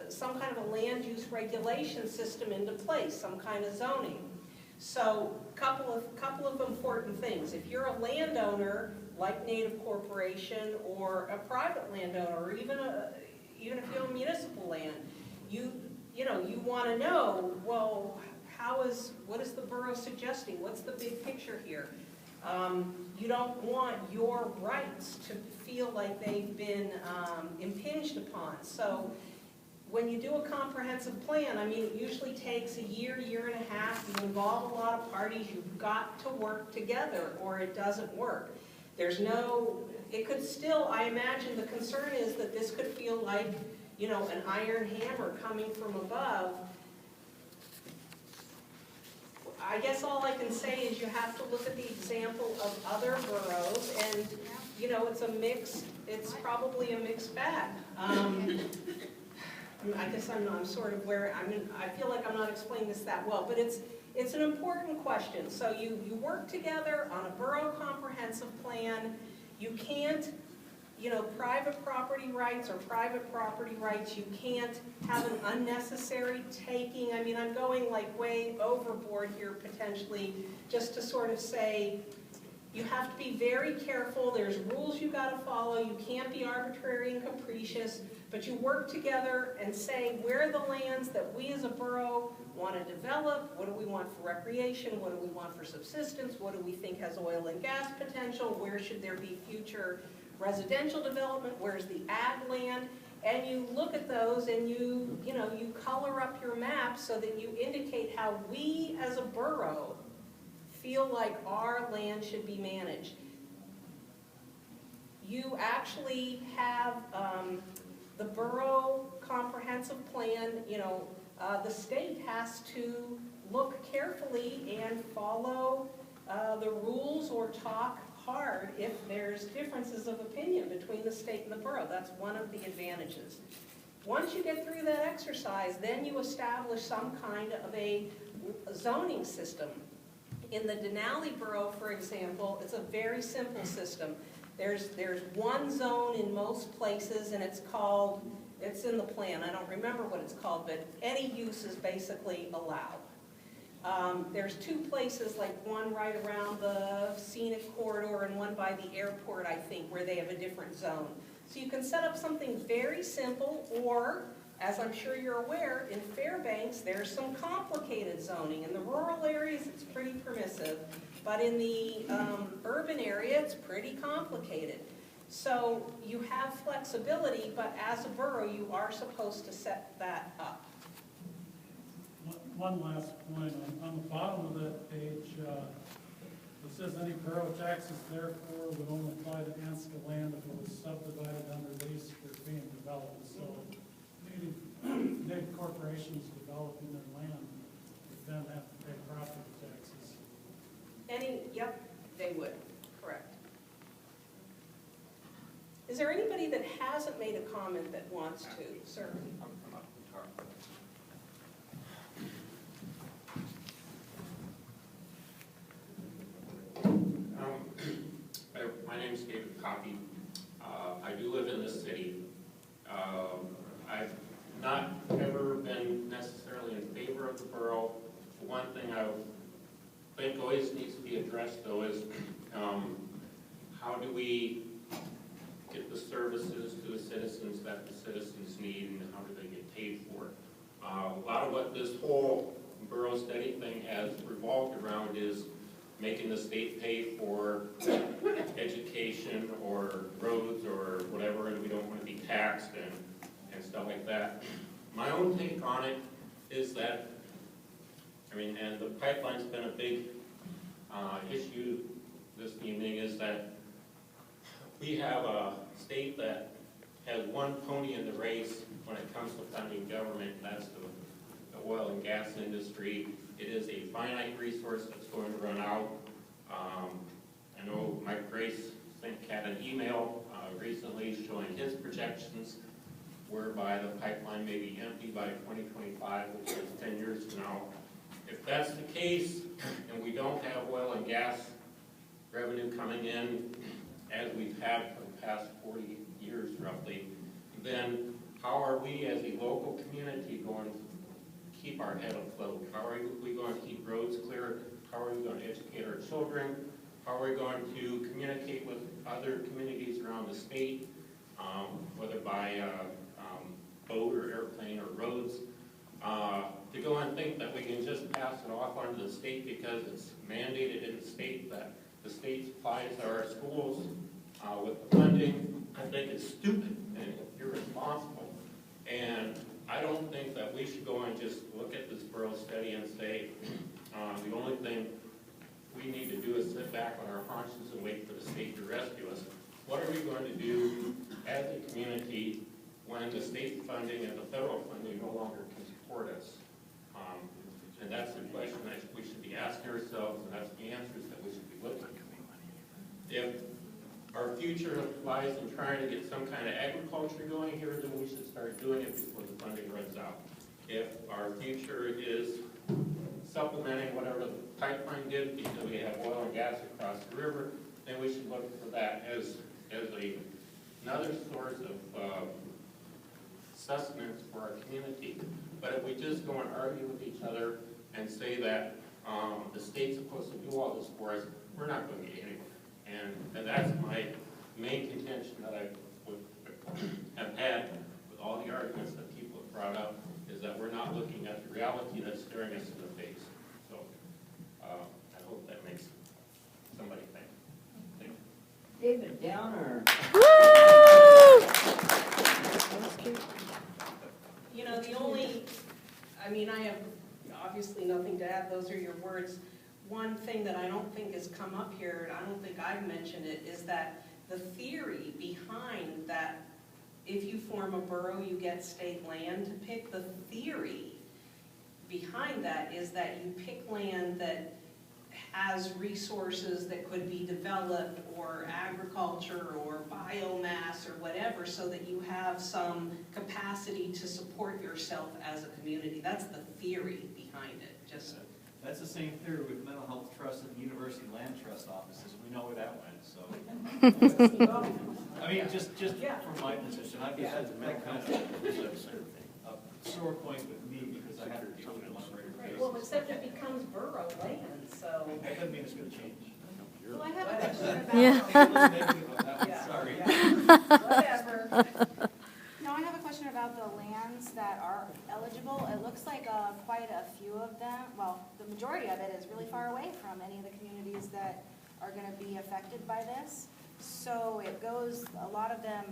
some kind of a land use regulation system into place, some kind of zoning. So, couple of important things. If you're a landowner, like Native Corporation, or a private landowner, or even if you own municipal land, you want to know, well, what is the borough suggesting? What's the big picture here? You don't want your rights to feel like they've been impinged upon. So when you do a comprehensive plan, I mean, it usually takes a year, year and a half. You involve a lot of parties. You've got to work together or it doesn't work. It could still, I imagine the concern is that this could feel like, an iron hammer coming from above. I guess all I can say is you have to look at the example of other boroughs, and it's probably a mixed bag. I guess I'm sort of I feel like I'm not explaining this that well, but it's an important question. So you work together on a borough comprehensive plan. You can't, private property rights, you can't have an unnecessary taking. I mean, I'm going like way overboard here potentially, just to sort of say, you have to be very careful. There's rules you got to follow. You can't be arbitrary and capricious, but you work together and say, where are the lands that we as a borough want to develop? What do we want for recreation? What do we want for subsistence? What do we think has oil and gas potential? Where should there be future residential development? Where's the ag land? And you look at those and you color up your map so that you indicate how we as a borough feel like our land should be managed. You actually have the borough comprehensive plan, the state has to look carefully and follow the rules or talk hard if there's differences of opinion between the state and the borough. That's one of the advantages. Once you get through that exercise, then you establish some kind of a zoning system. In the Denali Borough, for example, it's a very simple system. There's one zone in most places, and it's in the plan. I don't remember what it's called, but any use is basically allowed. There's two places, like one right around the scenic corridor and one by the airport, I think, where they have a different zone. So you can set up something very simple, or, as I'm sure you're aware, in Fairbanks, there's some complicated zoning. In the rural areas, it's pretty permissive, but in the urban area, it's pretty complicated. So you have flexibility, but as a borough, you are supposed to set that up. One last point. On the bottom of that page, it says any borough taxes therefore would only apply to Ansca land if it was subdivided under lease or being developed. So Native corporations developing their land would then have to pay property taxes. Yep, they would, correct. Is there anybody that hasn't made a comment that wants to? Sir? My name is David Coffey. I do live in this city. I've not ever been necessarily in favor of the borough. One thing I think always needs to be addressed, though, is how do we get the services to the citizens that the citizens need, and how do they get paid for it? A lot of what this whole borough study thing has revolved around is making the state pay for education or roads or whatever, and we don't want to be taxed and stuff like that. My own take on it is that, and the pipeline's been a big issue this evening, is that we have a state that has one pony in the race when it comes to funding government, and that's the oil and gas industry. It is a finite resource that's going to run out. I know Mike Grace sent Kat an email recently showing his projections whereby the pipeline may be empty by 2025, which is 10 years from now. If that's the case, and we don't have oil and gas revenue coming in as we've had for the past 40 years roughly, then how are we as a local community going to keep our head afloat? How are we going to keep roads clear? How are we going to educate our children? How are we going to communicate with other communities around the state, whether by boat or airplane or roads? To go and think that we can just pass it off onto the state because it's mandated in the state that the state supplies our schools with the funding, I think it's stupid and irresponsible. And I don't think that we should go and just look at this borough study and say, the only thing we need to do is sit back on our haunches and wait for the state to rescue us. What are we going to do as a community when the state funding and the federal funding no longer can support us? And that's the question that we should be asking ourselves, and that's the answers that we should be looking at. If our future lies in trying to get some kind of agriculture going here, then we should start doing it before the funding runs out. If our future is supplementing whatever the pipeline did because we have oil and gas across the river, then we should look for that as another source of sustenance for our community. But if we just go and argue with each other and say that the state's supposed to do all this for us, we're not going to get anywhere. And that's my main contention that I would have had with all the arguments that people have brought up, is that we're not looking at the reality that's staring us in the face. So I hope that makes somebody think. David Downer. You know, I have obviously nothing to add, those are your words. One thing that I don't think has come up here, and I don't think I've mentioned it, is that the theory behind that if you form a borough, you get state land to pick. The theory behind that is that you pick land that has resources that could be developed, or agriculture or biomass or whatever, so that you have some capacity to support yourself as a community. That's the theory behind it. Just That's the same theory with mental health trust and university land trust offices. We know where that went, so. I mean, just from my position, I've had kind of a sore point with me because I had to deal with it on a regular basis. well, except it becomes borough land, so. That doesn't mean it's going to change. Well, I have a question about. Yeah. Sorry. Whatever. No, I have a question about the lands that are eligible. It looks like quite a few of them, well, the majority of it is really far away from any of the communities that are going to be affected by this. So it goes, a lot of them,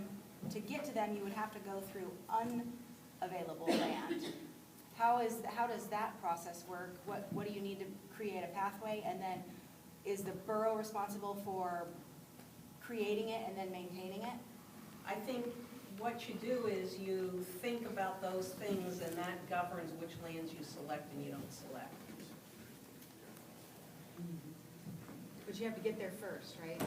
to get to them, you would have to go through unavailable land. How does that process work? What do you need to create a pathway? And then is the borough responsible for creating it and then maintaining it? I think what you do is you think about those things, and that governs which lands you select and you don't select. But you have to get there first, right?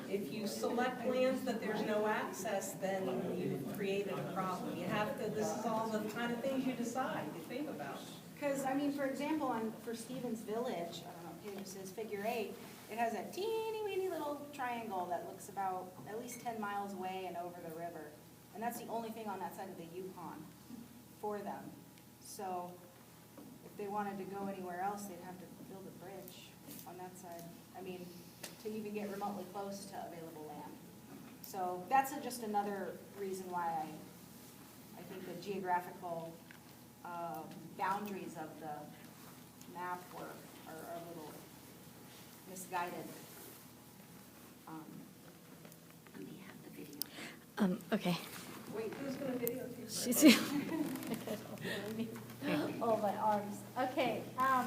If you select lands that there's no access, then you've created a problem. You have to, this is all the kind of things you decide, you think about. Because, I mean, for example, for Stevens Village, I don't know, here it says figure 8, it has a teeny weeny little triangle that looks about at least 10 miles away and over the river. And that's the only thing on that side of the Yukon for them. So if they wanted to go anywhere else, they'd have to build a bridge on that side. I mean, to even get remotely close to available land. So that's just another reason why I think the geographical boundaries of the map are a little misguided. Okay. Wait, who's going to videotape? She's- Oh, my arms. Okay, I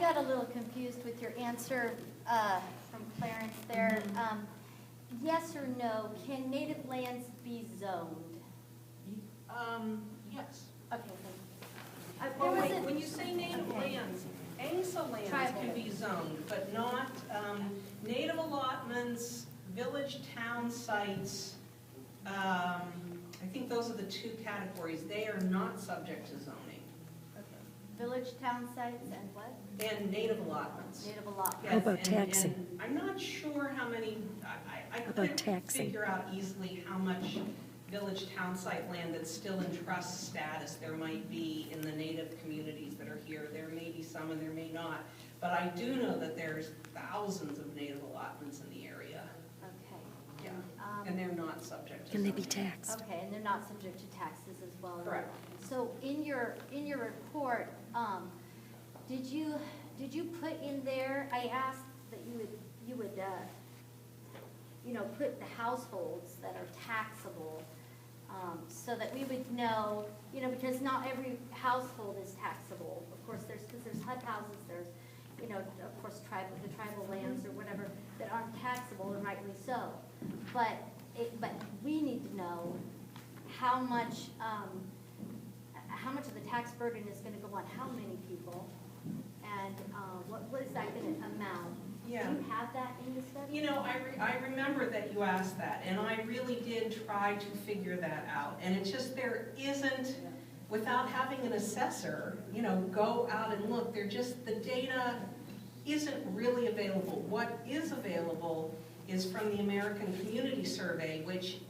got a little confused with your answer from Clarence there. Yes or no, can native lands be zoned? Yes. Okay, thank you. Well, There was wait, a- when you say native Okay. lands, ANSA lands can be zoned, but not native allotments, village town sites. I think those are the two categories. They are not subject to zoning. Village, town sites, and what? And native allotments. Native allotments. Yes, How about and- taxing? and I'm not sure how many, I How about couldn't taxing? figure out easily how much village town site land that's still in trust status. There might be in the native communities that are here. There may be some and there may not. But I do know that there's thousands of native allotments in the area. Okay. Yeah. Um, And they're not subject to Can they be zoning. taxed? Okay, and they're not subject to taxes as well? Correct. So in your report, did you put in there, I asked that you would put the households that are taxable, so that we would know, because not every household is taxable. Of course, because there's HUD houses, there's, of course, the tribal lands or whatever that aren't taxable, and rightly so. But we need to know how much of the tax burden is gonna go on how many people, and what is that gonna amount? Yeah. Do you have that in the study? I remember that you asked that, and I really did try to figure that out. And it's just, there isn't, without having an assessor, go out and look, the data isn't really available. What is available is from the American Community Survey, which,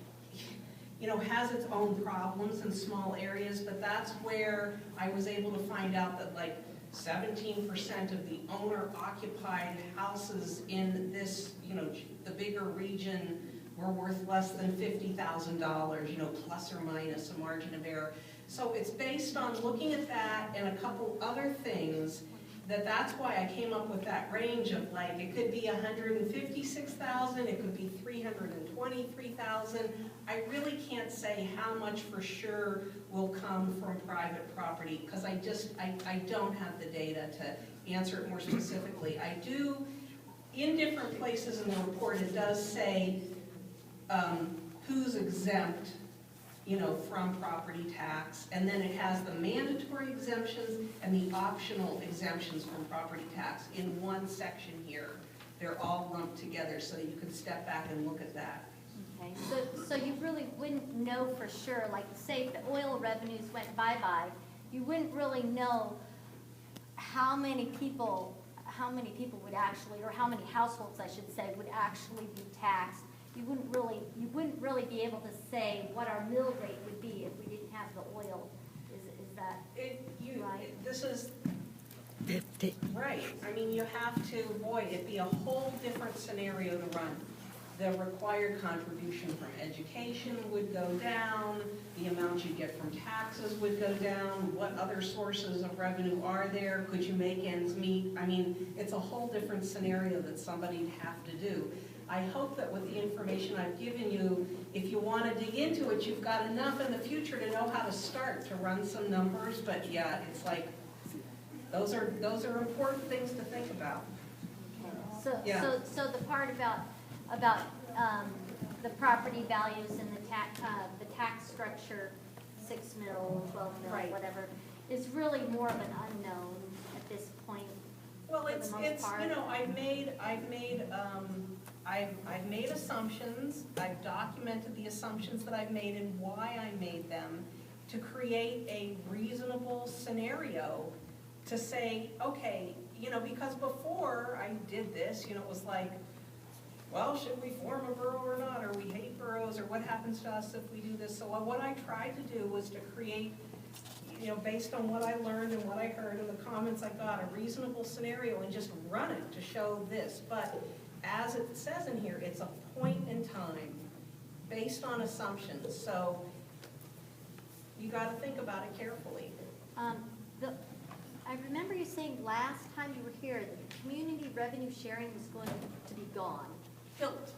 has its own problems in small areas, but that's where I was able to find out that like 17% of the owner-occupied houses in this, the bigger region were worth less than $50,000, plus or minus a margin of error. So it's based on looking at that and a couple other things that's why I came up with that range of like, it could be 156,000, it could be 323,000. I really can't say how much for sure will come from private property, because I don't have the data to answer it more specifically. I do, in different places in the report, it does say who's exempt, from property tax, and then it has the mandatory exemptions and the optional exemptions from property tax in one section here. They're all lumped together so that you could step back and look at that. Okay, so you really wouldn't know for sure, like say if the oil revenues went bye-bye, you wouldn't really know how many people would actually, or how many households, I should say, would actually be taxed. You wouldn't really be able to say what our mill rate would be if we didn't have the oil. Is that right? This is 50. right. I mean, you have to, it'd be a whole different scenario to run. The required contribution from education would go down, the amount you get from taxes would go down, what other sources of revenue are there, could you make ends meet? I mean, it's a whole different scenario that somebody'd have to do. I hope that with the information I've given you, if you want to dig into it, you've got enough in the future to know how to start to run some numbers, but yeah, it's like, those are important things to think about. So, Yeah. so the part about the property values and the tax structure, 6 mil, 12 mil, Right. whatever, is really more of an unknown at this point. Well, for the it's most part. I've made assumptions. I've documented the assumptions that I've made and why I made them to create a reasonable scenario to say, okay, because before I did this, it was like, well, should we form a borough or not, or we hate boroughs, or what happens to us if we do this? So what I tried to do was to create, based on what I learned and what I heard and the comments I got, a reasonable scenario and just run it to show this. But as it says in here, it's a point in time based on assumptions. So you got to think about it carefully. I remember you saying last time you were here that the community revenue sharing was going to be gone. Hilt.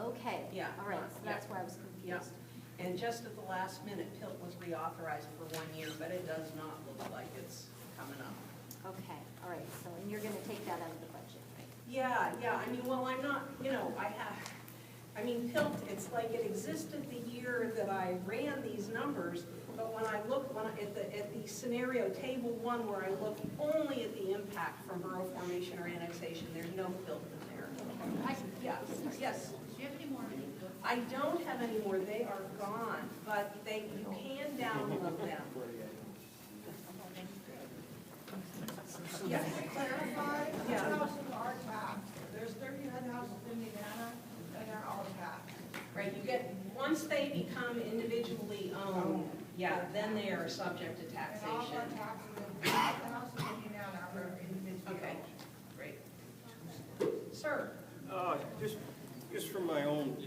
Okay. Yeah. All right, so Yeah. that's where I was Yeah. confused. And just at the last minute, PILT was reauthorized for 1 year, but it does not look like it's coming up. Okay, all right, so, and you're gonna take that out of the budget, right? Yeah, I mean, well, I'm not, PILT, it's like it existed the year that I ran these numbers, but when I look, at the scenario, table 1, where I look only at the impact from borough formation or annexation, there's no PILT in there. Yes. Do you have any more? I don't have any more, they are gone, but you can download them. Yes. Just to clarify, Yeah. houses are taxed. There's 1,300 houses in Nenana that are all taxed. Right, you get once they become individually owned, yeah, then they are subject to taxation. Okay, great. Sir? Just from my own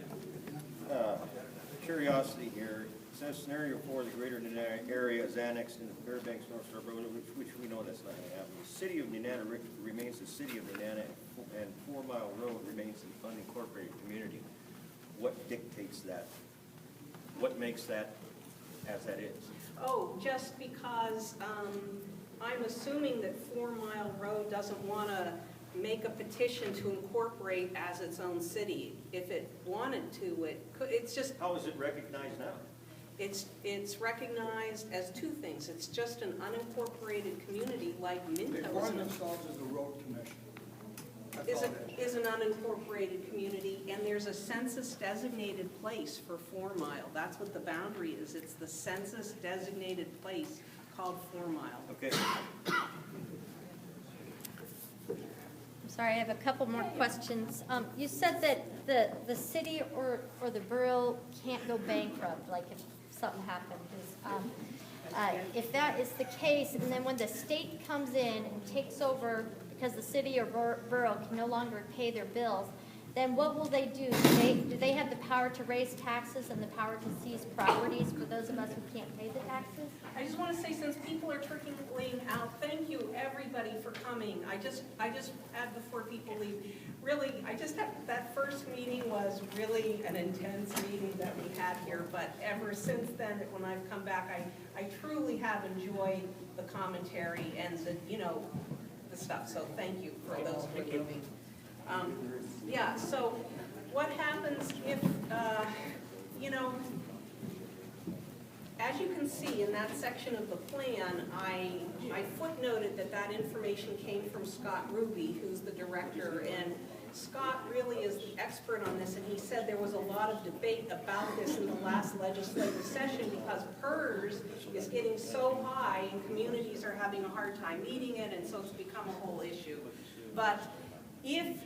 curiosity here, it says scenario 4, the greater Nenana area is annexed into Fairbanks North Star Road, which we know that's not going to happen. The city of Nenana remains the city of Nenana, and 4 Mile Road remains an unincorporated community. What dictates that? What makes that as that is? Oh, just because I'm assuming that 4 Mile Road doesn't want to make a petition to incorporate as its own city. If it wanted to, it could. It's just, How is it recognized now? it's recognized as two things. It's just an unincorporated community like Minto They run themselves as a road commission. That's all it is an unincorporated community, and there's a census designated place for 4 Mile. That's what the boundary is. It's the census designated place called 4 Mile. Okay. I'm sorry, I have a couple more questions. You said that the city or the borough can't go bankrupt, like if something happened. If that is the case, and then when the state comes in and takes over, because the city or borough can no longer pay their bills, then what will they do? Do they have the power to raise taxes and the power to seize properties for those of us who can't pay the taxes? I just want to say, since people are trickling out, thank you everybody for coming. I just had before people leave. Really, that first meeting was really an intense meeting that we had here, but ever since then, when I've come back, I truly have enjoyed the commentary and the stuff. So thank you for those who are giving. Yeah, so what happens if, as you can see in that section of the plan, I footnoted that information came from Scott Ruby, who's the director, and Scott really is the expert on this, and he said there was a lot of debate about this in the last legislative session because PERS is getting so high and communities are having a hard time meeting it, and so it's become a whole issue. But if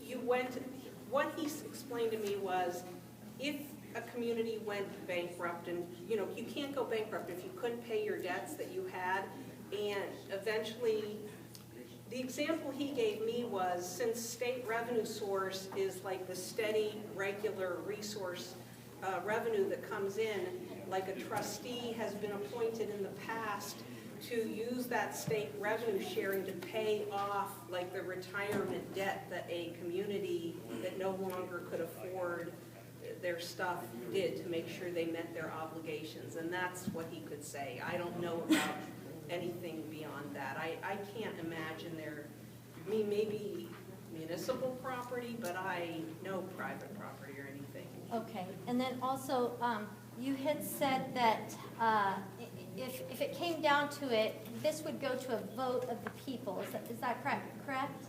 you went, what he explained to me was, if a community went bankrupt, and you can't go bankrupt if you couldn't pay your debts that you had, and eventually, the example he gave me was, since state revenue source is like the steady, regular resource revenue that comes in, like a trustee has been appointed in the past to use that state revenue sharing to pay off like the retirement debt that a community that no longer could afford their stuff did to make sure they met their obligations. And that's what he could say. I don't know about anything beyond that. I can't imagine maybe municipal property, but no private property or anything. Okay, and then also, you had said that if it came down to it, this would go to a vote of the people. Is that correct?